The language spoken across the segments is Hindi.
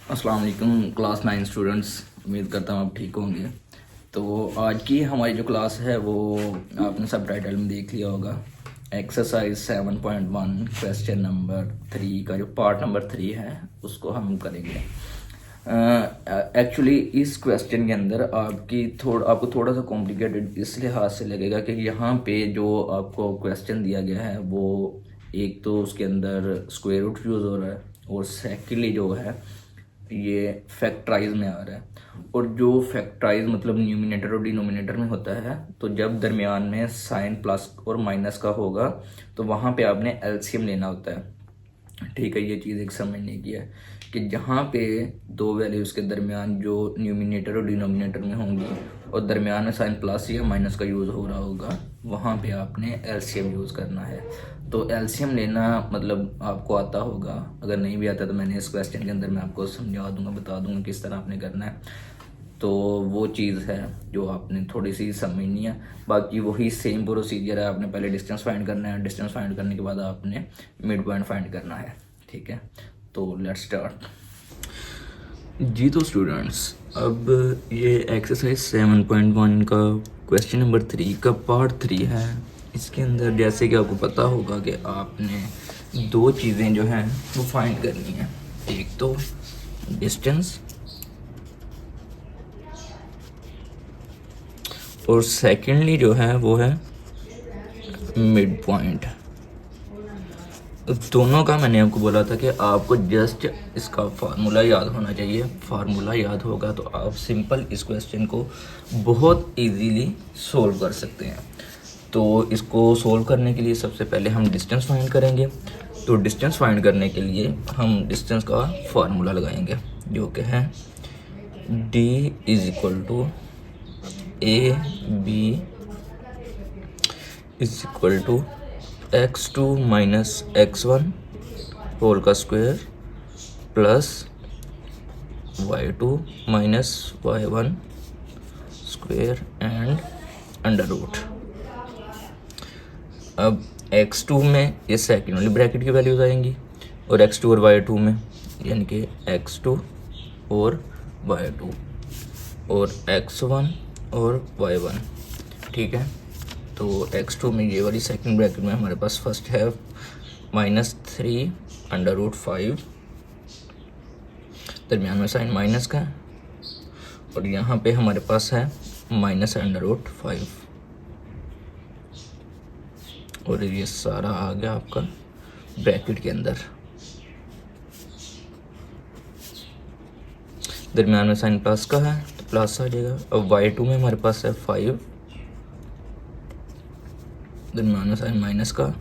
अस्सलाम वालेकुम क्लास 9 स्टूडेंट्स, उम्मीद करता हूँ आप ठीक होंगे। तो आज की हमारी जो क्लास है वो आपने सब टाइटल में देख लिया होगा। एक्सरसाइज 7.1 क्वेश्चन नंबर 3 का जो पार्ट नंबर 3 है उसको हम करेंगे। एक्चुअली इस क्वेश्चन के अंदर आपको थोड़ा सा कॉम्प्लिकेटेड इस लिहाज से लगेगा कि यहाँ पे जो आपको क्वेश्चन दिया गया है वो एक तो उसके अंदर स्क्वायर रूट यूज़ हो रहा है और सेकेंडली जो है ये फैक्टराइज में आ रहा है। और जो फैक्टराइज मतलब न्यूमिनेटर और डिनोमिनेटर में होता है, तो जब दरमियान में साइन प्लस और माइनस का होगा तो वहाँ पे आपने एलसीएम लेना होता है। ठीक है, ये चीज़ एक समझने की है कि जहाँ पे दो वैल्यूज़ के दरमियान जो न्यूमिनेटर और डिनोमिनेटर में होंगी और दरमियान में साइन प्लस या माइनस का यूज़ हो रहा होगा, वहाँ पे आपने एलसीएम यूज़ करना है। तो एलसीएम लेना मतलब आपको आता होगा, अगर नहीं भी आता तो मैंने इस क्वेश्चन के अंदर मैं आपको समझा दूंगा, बता दूंगा किस तरह आपने करना है। तो वो चीज़ है जो आपने थोड़ी सी समझनी है। बाकी वही सेम प्रोसीजर है, आपने पहले डिस्टेंस फाइंड करना है, डिस्टेंस फाइंड करने के बाद आपने मिड पॉइंट फाइंड करना है। ठीक है, तो लेट्स स्टार्ट जी। तो स्टूडेंट्स, अब ये एक्सरसाइज 7.1 का क्वेश्चन नंबर 3 का पार्ट 3 है। इसके अंदर जैसे कि आपको पता होगा कि आपने दो चीज़ें जो हैं वो फाइंड करनी है। एक तो डिस्टेंस और सेकेंडली जो है वो है मिड पॉइंट। दोनों का मैंने आपको बोला था कि आपको जस्ट इसका फार्मूला याद होना चाहिए। फार्मूला याद होगा तो आप सिंपल इस क्वेश्चन को बहुत इजीली सोल्व कर सकते हैं। तो इसको सोल्व करने के लिए सबसे पहले हम डिस्टेंस फाइंड करेंगे। तो डिस्टेंस फाइंड करने के लिए हम डिस्टेंस का फार्मूला लगाएंगे जो कि है d is equal to a b is equal to x2 minus x1 whole का square plus y2 minus y1 square and under root. अब x2 में ये सेकेंड वाली ब्रैकेट की वैल्यूज आएंगी और x2 और y2 में यानी कि x2 और y2 और x1 और y1। ठीक है, तो x2 में ये वाली सेकंड ब्रैकेट में हमारे पास फर्स्ट है -3 अंडर रूट 5, दरमियान में साइन माइनस का, और यहाँ पे हमारे पास है माइनस अंडर रूट 5, और ये सारा आ गया आपका ब्रैकेट के अंदर। दरमियान में साइन प्लस का है तो प्लस आ जाएगा। अब y2 में हमारे पास है 5, दरमियान में साइन माइनस का,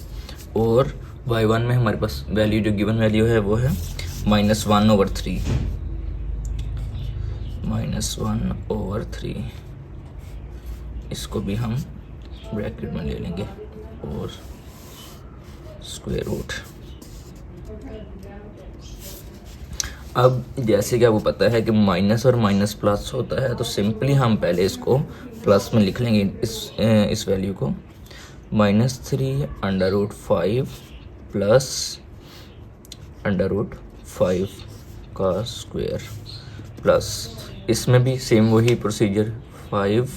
और y1 में हमारे पास वैल्यू जो गिवन वैल्यू है वो है -1/3, -1/3। इसको भी हम ब्रैकेट में ले लेंगे और स्क्वायर रूट। अब जैसे कि आपको पता है कि माइनस और माइनस प्लस होता है, तो सिंपली हम पहले इसको प्लस में लिख लेंगे इस वैल्यू को, -3 under root 5 plus under root 5 का स्क्वायर प्लस, इसमें भी सेम वही प्रोसीजर, 5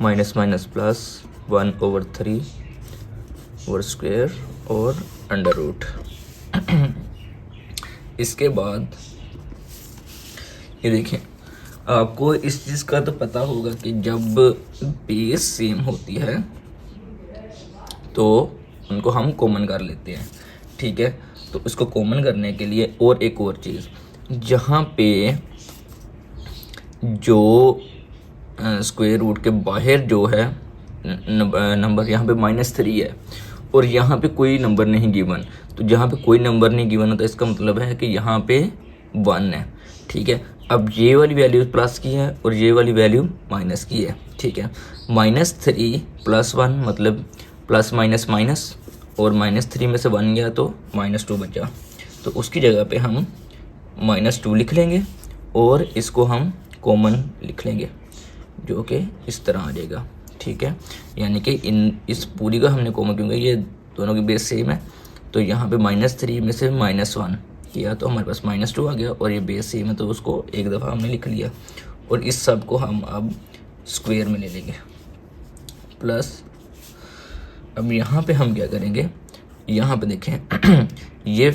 माइनस माइनस प्लस 1/3 और स्क्वायर और अंडर रूट। इसके बाद ये देखें, आपको इस चीज़ का तो पता होगा कि जब बेस सेम होती है तो उनको हम कॉमन कर लेते हैं। ठीक है, तो इसको कॉमन करने के लिए और एक और चीज़, जहाँ पे जो स्क्वायर रूट के बाहर जो है नंबर, यहाँ पे -3 है और यहाँ पे कोई नंबर नहीं गिवन, तो जहाँ पे कोई नंबर नहीं गिवन होता इसका मतलब है कि यहाँ पे 1 है। ठीक है, अब ये वाली वैल्यू प्लस की है और ये वाली वैल्यू माइनस की है। ठीक है, -3 + 1 मतलब प्लस माइनस माइनस, और -3 में से 1 गया तो -2 बचा, तो उसकी जगह पे हम -2 लिख लेंगे और इसको हम कॉमन लिख लेंगे जो कि इस तरह आ जाएगा। ठीक है, यानी कि इस पूरी का हमने कॉमन, क्योंकि ये दोनों की बेस सेम है, तो यहाँ पे -3 में से -1 किया तो हमारे पास -2 आ गया, और ये बेस सेम है तो उसको एक दफ़ा हमने लिख लिया, और इस सब को हम अब स्क्वायर में ले लेंगे। प्लस अब यहाँ पे हम क्या करेंगे, यहाँ पे देखें ये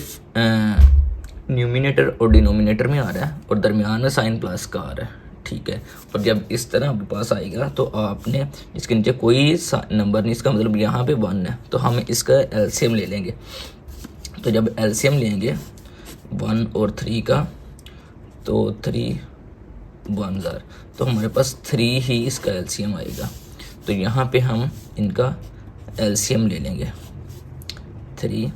न्यूमिनेटर और डिनोमिनेटर में आ रहा है और दरमियान में साइन प्लस का आ रहा है, ठीक है। और जब इस तरह आपके पास आएगा तो आपने इसके नीचे कोई नंबर नहीं, इसका मतलब यहाँ पे 1 है, तो हम इसका एलसीएम ले लेंगे। तो जब एलसीएम लेंगे 1 और 3 का, तो 3 1 ज़ार, तो हमारे पास 3 ही इसका एलसीएम आएगा। तो यहाँ पे हम इनका एलसीएम ले लेंगे 3।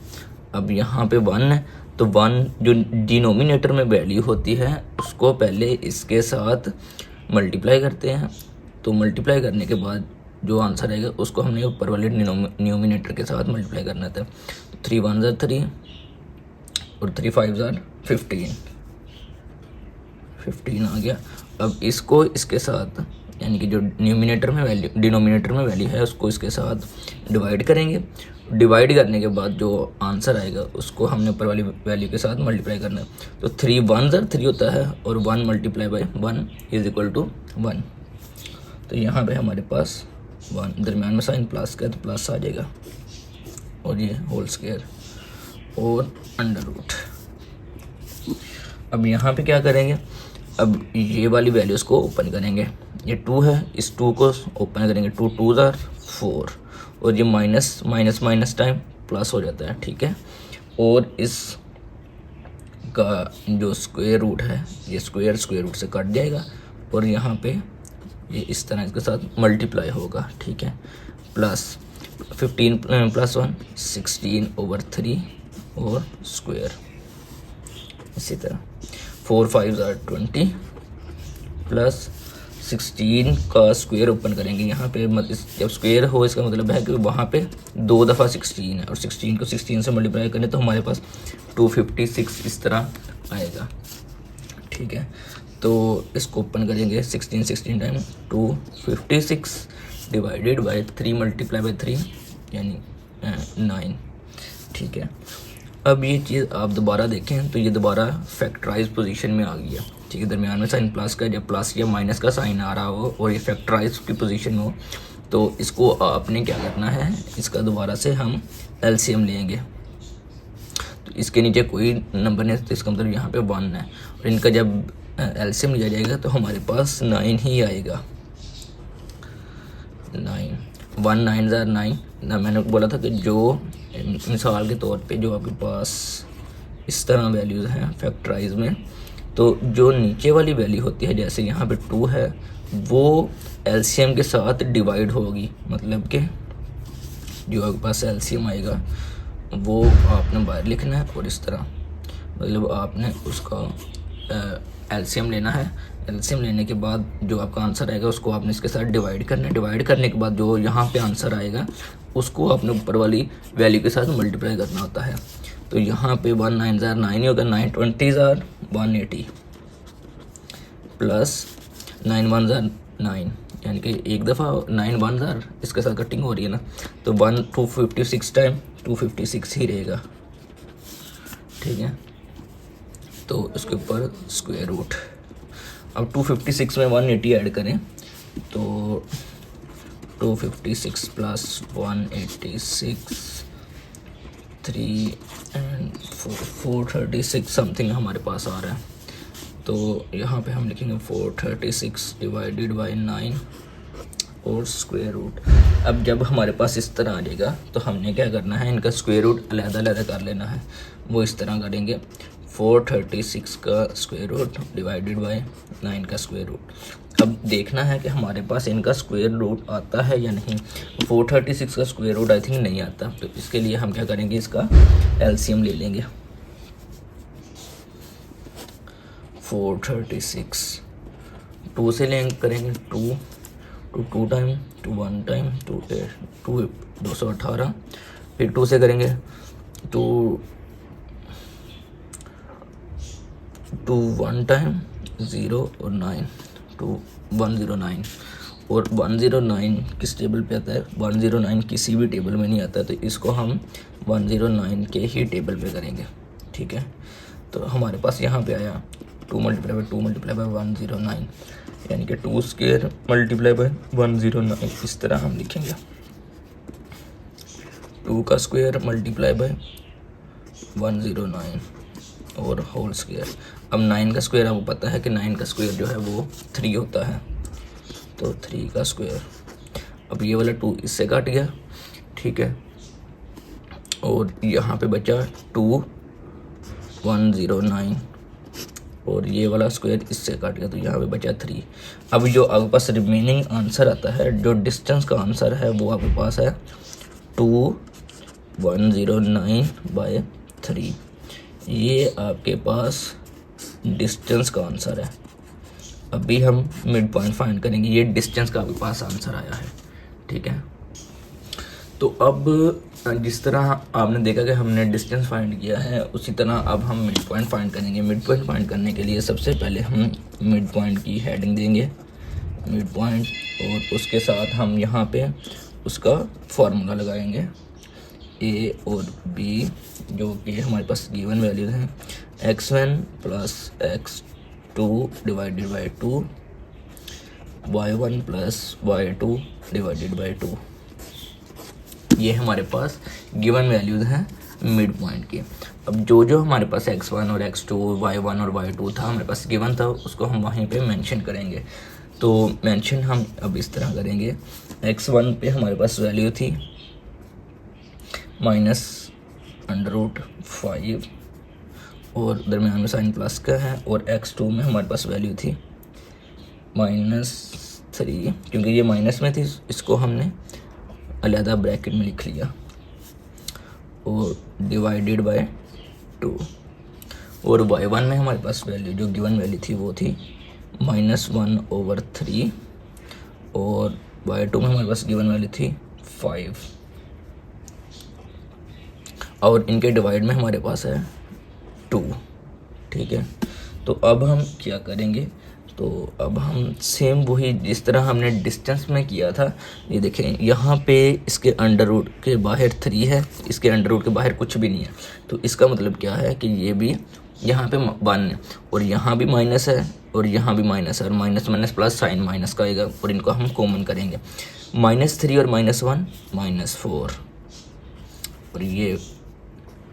अब यहाँ पे 1 है, तो 1 जो डिनोमिनेटर में वैल्यू होती है उसको पहले इसके साथ मल्टीप्लाई करते हैं, तो मल्टीप्लाई करने के बाद जो आंसर आएगा उसको हमने ऊपर वाले डिनोमिनेटर के साथ मल्टीप्लाई करना था। 3 1 ज़ार 3 और 3 5 ज़ार 15 आ गया। अब इसको इसके साथ, यानी कि जो न्यूमिनेटर में वैल्यू डिनोमिनेटर में वैल्यू है उसको इसके साथ डिवाइड करेंगे। डिवाइड करने के बाद जो आंसर आएगा उसको हमने ऊपर वाली वैल्यू के साथ मल्टीप्लाई करना है। तो 3 1 ज़ार 3 होता है, और 1 multiply by 1 is equal to 1। तो यहाँ पे हमारे पास 1, दरम्यान में साइन प्लस का है तो प्लस आ जाएगा, और ये होल स्क्वायर और अंडर रूट। अब यहाँ पे क्या करेंगे, अब ये वाली वैल्यूज़ को ओपन करेंगे। ये 2 है, इस 2 को ओपन करेंगे, 2 2 ज़ार 4, और ये minus minus minus time plus हो जाता है, ठीक है। और इस का जो स्क्वायर रूट है ये स्क्वायर रूट से कट जाएगा, और यहाँ पे ये इस तरह इसके साथ मल्टीप्लाई होगा, ठीक है। प्लस 15 + 1 16/3 और स्क्वायर, इसी तरह 4 5 ज़ार 20 प्लस 16 का स्क्वायर ओपन करेंगे। यहाँ पे जब स्क्वायर हो इसका मतलब है कि वहाँ पे 2 दफ़ा 16 है, और 16 को 16 से मल्टीप्लाई करें तो हमारे पास 256 इस तरह आएगा, ठीक है। तो इसको ओपन करेंगे 16 time 256 divided by 3 multiply by 3 यानी 9, ठीक है। अब ये चीज़ आप दोबारा देखें तो ये दोबारा फैक्टराइज पोजीशन में आ गई है, ठीक है। दरमियान में साइन प्लस का, जब प्लस या माइनस का साइन आ रहा हो और ये फैक्टराइज की पोजीशन हो, तो इसको आपने क्या करना है, इसका दोबारा से हम एलसीएम लेंगे। तो इसके नीचे कोई नंबर नहीं, तो इसका मतलब यहाँ पे 1 है, और इनका जब एलसीएम लिया जाएगा तो हमारे पास 9 ही आएगा। 9 1 9 ज़ार 9 ना, मैंने बोला था कि जो मिसाल के तौर पे जो आपके पास इस तरह वैल्यूज़ हैं फैक्टराइज में, तो जो नीचे वाली वैल्यू होती है, जैसे यहाँ पे 2 है, वो एलसीएम के साथ डिवाइड होगी, मतलब कि जो आपके पास एलसीएम आएगा वो आपने बाहर लिखना है, और इस तरह मतलब आपने उसका एलसीएम लेना है। एलसीएम लेने के बाद जो आपका आंसर आएगा उसको आपने इसके साथ डिवाइड करना है। डिवाइड करने के बाद जो यहाँ पे आंसर आएगा उसको आपने ऊपर वाली वैल्यू के साथ मल्टीप्लाई करना होता है। तो यहाँ पे 1 9 ज़ार 9 ही होगा, 9 20 ज़ार 180 प्लस 9 1 ज़ार 9, यानी कि एक दफ़ा 9 1 ज़ार इसके साथ कटिंग हो रही है ना, तो 1 256 टाइम 256 ही रहेगा, ठीक है। तो इसके ऊपर स्क्वायर रूट। अब 256 में 180 ऐड करें तो 256 प्लस 186 3 एंड 436 समथिंग हमारे पास आ रहा है। तो यहाँ पे हम लिखेंगे 436 डिवाइडेड बाई 9 और स्क्वायर रूट। अब जब हमारे पास इस तरह आ जाएगा तो हमने क्या करना है, इनका स्क्वायर रूट अलग-अलग कर लेना है। वो इस तरह करेंगे 436 का स्क्वायर रूट डिवाइडेड बाई 9 का स्क्वायर रूट। अब देखना है कि हमारे पास इनका स्क्वायर रूट आता है या नहीं। 436 का स्क्वायर रूट आई थिंक नहीं आता, तो इसके लिए हम क्या करेंगे, इसका एलसीएम ले लेंगे। 436 2 से लिंक करेंगे, 2 टाइम 2 1 टाइम 2 218, फिर 2 से करेंगे 2 1 टाइम 0 और 9 2 109, और 109 किस टेबल पे आता है, 109 किसी भी टेबल में नहीं आता, तो इसको हम 109 के ही टेबल पे करेंगे, ठीक है। तो हमारे पास यहाँ पे आया 2 मल्टीप्लाई बाई 2 मल्टीप्लाई बाई 109, यानी कि 2 स्क्वायर मल्टीप्लाई बाई 109। इस तरह हम लिखेंगे 2 का स्क्वायर मल्टीप्लाई बाई 109 और होल स्क्वायर। अब 9 का स्क्वायर आपको पता है कि 9 का स्क्वायर जो है वो 3 होता है, तो 3 का स्क्वायर। अब ये वाला 2 इससे काट गया, ठीक है, और यहाँ पे बचा 2109 और ये वाला स्क्वायर इससे काट गया, तो यहाँ पे बचा 3। अब जो आपके पास रिमेनिंग आंसर आता है, जो डिस्टेंस का आंसर है, वो आपके पास है 2109/3। ये आपके पास डिस्टेंस का आंसर है। अभी हम मिड पॉइंट फाइंड करेंगे। ये डिस्टेंस का आपके पास आंसर आया है, ठीक है। तो अब जिस तरह आपने देखा कि हमने डिस्टेंस फाइंड किया है, उसी तरह अब हम मिड पॉइंट फाइंड करेंगे। मिड पॉइंट फाइंड करने के लिए सबसे पहले हम मिड पॉइंट की हेडिंग देंगे, मिड पॉइंट, और उसके साथ हम यहाँ पे उसका फार्मूला लगाएंगे ए और बी, जो कि हमारे पास गिवन वैल्यूज हैं, x1 plus x2 divided by 2, y1 plus y2 divided by 2। ये हमारे पास गिवन वैल्यूज हैं मिड पॉइंट की। अब जो जो हमारे पास x1 और x2, y1 और y2 था, हमारे पास गिवन था, उसको हम वहीं पे मेंशन करेंगे। तो मेंशन हम अब इस तरह करेंगे, x1 पे हमारे पास वैल्यू थी -√5 और दरमियान में साइन प्लस का है, और x2 में हमारे पास वैल्यू थी -3, क्योंकि ये माइनस में थी, इसको हमने अलहदा ब्रैकेट में लिख लिया, और डिवाइडेड बाय 2। और y1 में हमारे पास वैल्यू, जो गिवन वैल्यू थी, वो थी -1/3, और y2 में हमारे पास गिवन वैल्यू थी 5, और इनके डिवाइड में हमारे पास है 2, ठीक है। तो अब हम क्या करेंगे, तो अब हम सेम वही जिस तरह हमने डिस्टेंस में किया था, ये देखें, यहाँ पे इसके अंडर रूट के बाहर 3 है, इसके अंडर रूट के बाहर कुछ भी नहीं है, तो इसका मतलब क्या है कि ये भी यहाँ पे 1 है, और यहाँ भी माइनस है, और यहाँ भी माइनस है, और minus minus plus sign minus का आएगा, और इनको हम कॉमन करेंगे, -3 और -1 -4, और ये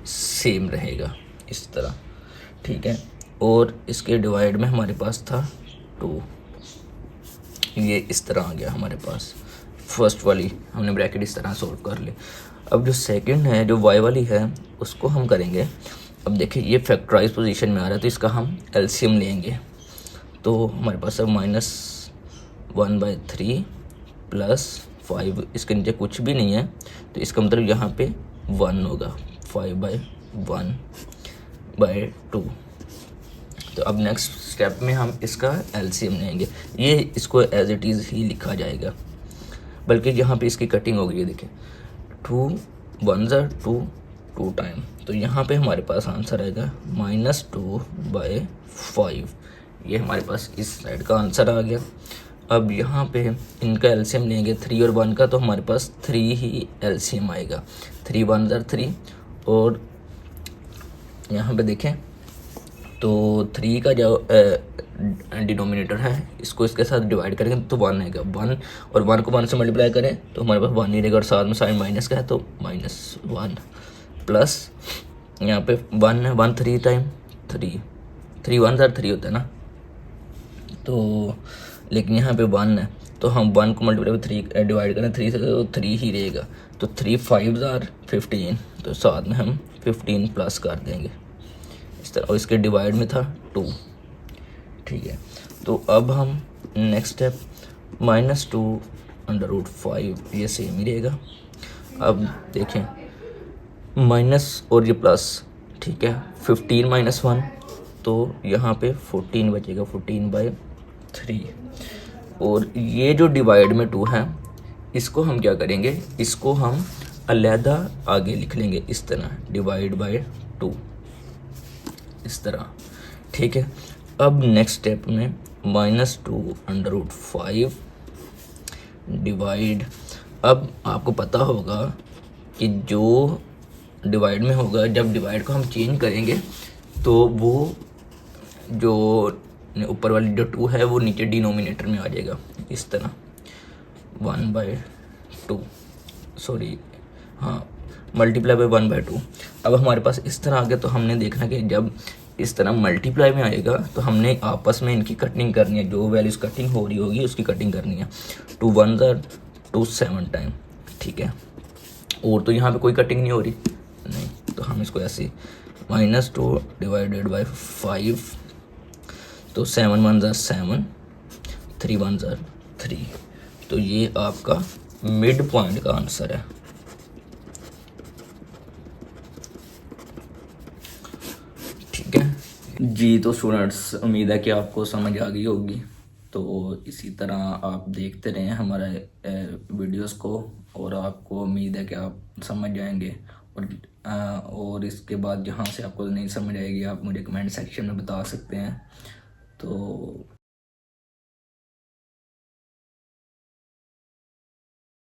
सेम रहेगा इस तरह, ठीक है। और इसके डिवाइड में हमारे पास था 2, ये इस तरह आ गया हमारे पास। फर्स्ट वाली हमने ब्रैकेट इस तरह सॉल्व कर ली। अब जो सेकंड है, जो y वाली है, उसको हम करेंगे। अब देखिए, ये फैक्टराइज पोजीशन में आ रहा है, तो इसका हम एलसीएम लेंगे। तो हमारे पास है -1/3 प्लस 5, इसके नीचे कुछ भी नहीं है, तो इसका मतलब यहाँ पे 1 होगा, 5/1/2। तो अब नेक्स्ट स्टेप में हम इसका एलसीएम लेंगे। ये इसको एज इट इज़ ही लिखा जाएगा, बल्कि यहाँ पे इसकी कटिंग हो गई है, देखिए 2 1 2 2 टाइम, तो यहाँ पे हमारे पास आंसर आएगा -2/5। ये हमारे पास इस साइड का आंसर आ गया। अब यहाँ पे इनका एलसीएम लेंगे 3 और 1 का, तो हमारे पास 3 ही एलसीएम आएगा, 3 1 3, और यहाँ पे देखें तो 3 का जो डिनोमिनेटर है, इसको इसके साथ डिवाइड करेंगे तो 1 आएगा, 1 और 1 को 1 से मल्टीप्लाई करें तो हमारे पास 1 ही रहेगा, और साथ में साइन माइनस का है तो -1, प्लस यहाँ पे 1 है, 1 3 टाइम 3 1 3 होता है ना, तो लेकिन यहाँ पे 1 है, तो हम 1 को मल्टीप्लाई 3 डिवाइड करें 3 से, तो 3 ही रहेगा, तो 3 5 15, तो साथ में हम 15 प्लस कर देंगे इस तरह, और इसके डिवाइड में था 2, ठीक है। तो अब हम नेक्स्ट स्टेप -2/5, ये सेम ही रहेगा। अब देखें, माइनस और ये प्लस, ठीक है, 15 - 1, तो यहाँ पे 14 बचेगा, 14/3, और ये जो डिवाइड में 2 है, इसको हम क्या करेंगे, इसको हम अलहदा आगे लिख लेंगे इस तरह, /2 इस तरह, ठीक है। अब नेक्स्ट स्टेप में -2/5 डिवाइड, अब आपको पता होगा कि जो डिवाइड में होगा, जब डिवाइड को हम चेंज करेंगे तो वो जो ऊपर वाली जो 2 है वो नीचे डिनोमिनेटर में आ जाएगा इस तरह 1/2, सॉरी हाँ, मल्टीप्लाई बाय 1/2। अब हमारे पास इस तरह आ गया, तो हमने देखना कि जब इस तरह मल्टीप्लाई में आएगा तो हमने आपस में इनकी कटिंग करनी है, जो वैल्यूज कटिंग हो रही होगी उसकी कटिंग करनी है। 2 1 2 7 टाइम, ठीक है। और तो यहाँ पे कोई कटिंग नहीं हो रही, नहीं, तो हम इसको ऐसे -2 डिवाइडेड बाय 5, तो 7 1 7, 3 1 3, तो ये आपका मिड पॉइंट का आंसर है। ठीक है जी, तो स्टूडेंट्स उम्मीद है कि आपको समझ आ गई होगी। तो इसी तरह आप देखते रहें हमारे वीडियोस को, और आपको उम्मीद है कि आप समझ जाएंगे। और इसके बाद जहाँ से आपको नहीं समझ आएगी आप मुझे कमेंट सेक्शन में बता सकते हैं। तो